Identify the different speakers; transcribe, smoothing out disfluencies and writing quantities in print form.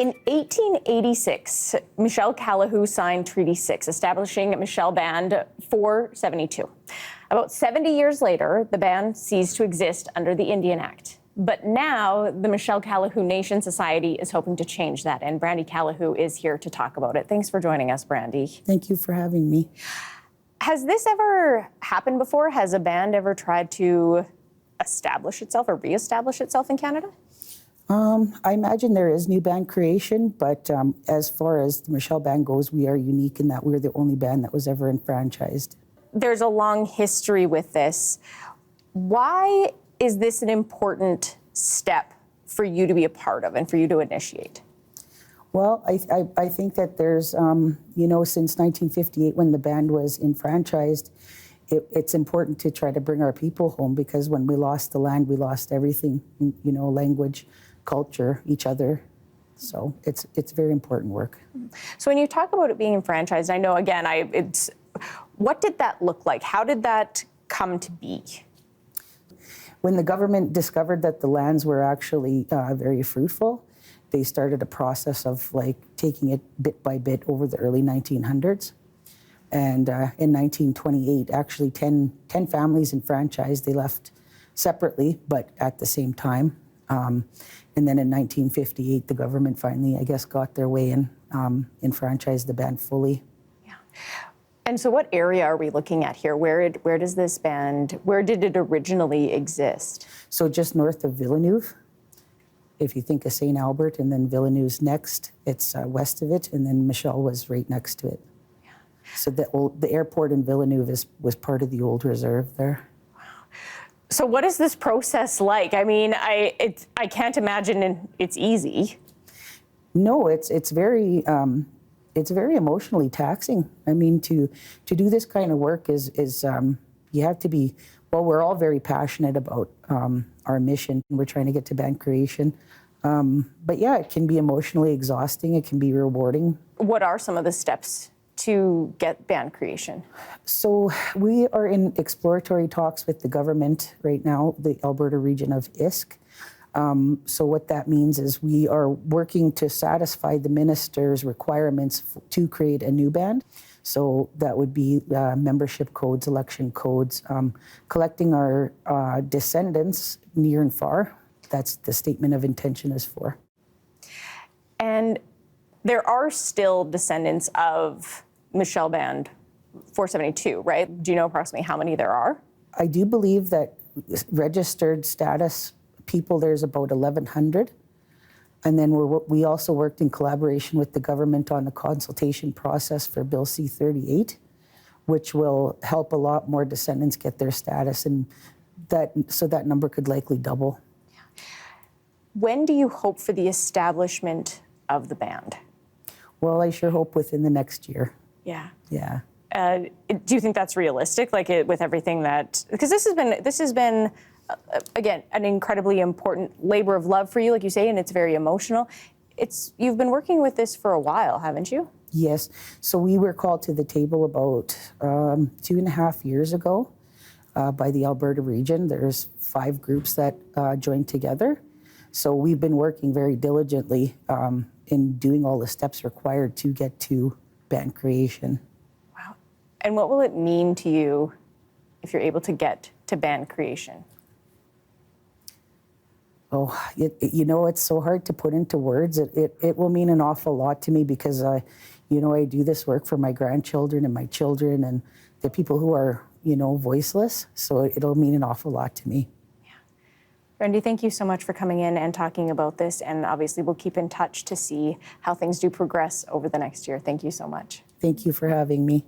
Speaker 1: In 1886, Michel Callihoo signed Treaty 6, establishing Michel Band 472. About 70 years later, the band ceased to exist under the Indian Act. But now, the Michel Callihoo Nation Society is hoping to change that, and Brandy Callihoo is here to talk about it. Thanks for joining us, Brandy.
Speaker 2: Thank you for having me.
Speaker 1: Has this ever happened before? Has a band ever tried to establish itself or re-establish itself in Canada?
Speaker 2: I imagine there is new band creation, but as far as the Michel Band goes, we are unique in that we're the only band that was ever enfranchised.
Speaker 1: There's a long history with this. Why is this an important step for you to be a part of and for you to initiate?
Speaker 2: Well, I think that there's, since 1958 when the band was enfranchised, it's important to try to bring our people home, because when we lost the land, we lost everything, language, culture, each other. So it's very important work.
Speaker 1: So when you talk about it being enfranchised, I know, again, what did that look like? How did that come to be?
Speaker 2: When the government discovered that the lands were actually very fruitful, they started a process of taking it bit by bit over the early 1900s. And in 1928, actually 10 families enfranchised. They left separately, but at the same time. And then in 1958, the government finally, got their way and enfranchised the band fully.
Speaker 1: Yeah. And so what area are we looking at here? Where does this band, where did it originally exist?
Speaker 2: So just north of Villeneuve. If you think of St. Albert, and then Villeneuve's next, it's west of it, and then Michel was right next to it. Yeah. So the airport in Villeneuve was part of the old reserve there.
Speaker 1: So what is this process like? I mean, I can't imagine it's easy.
Speaker 2: No, it's very emotionally taxing. I mean, to do this kind of work is you have to be. Well, we're all very passionate about our mission. We're trying to get to band creation, but yeah, it can be emotionally exhausting. It can be rewarding.
Speaker 1: What are some of the steps to get band creation?
Speaker 2: So we are in exploratory talks with the government right now, the Alberta region of ISK. So what that means is we are working to satisfy the minister's requirements to create a new band. So that would be membership codes, election codes, collecting our descendants near and far. That's the statement of intention is for.
Speaker 1: And there are still descendants of Michel Band 472, right? Do you know approximately how many there are?
Speaker 2: I do believe that registered status people, there's about 1,100. And then we also worked in collaboration with the government on the consultation process for Bill C-38, which will help a lot more descendants get their status, and so that number could likely double.
Speaker 1: When do you hope for the establishment of the band?
Speaker 2: Well, I sure hope within the next year.
Speaker 1: Yeah.
Speaker 2: Yeah.
Speaker 1: Do you think that's realistic? With everything that, because this has been again, an incredibly important labor of love for you, like you say, and it's very emotional. You've been working with this for a while, haven't you?
Speaker 2: Yes. So we were called to the table about 2.5 years ago by the Alberta region. There's 5 groups that joined together. So we've been working very diligently in doing all the steps required to get to band creation.
Speaker 1: Wow. And what will it mean to you if you're able to get to band creation?
Speaker 2: Oh, it's so hard to put into words. It will mean an awful lot to me, because, I do this work for my grandchildren and my children and the people who are, voiceless. So it'll mean an awful lot to me.
Speaker 1: Yeah. Brandy, thank you so much for coming in and talking about this. And obviously we'll keep in touch to see how things do progress over the next year. Thank you so much.
Speaker 2: Thank you for having me.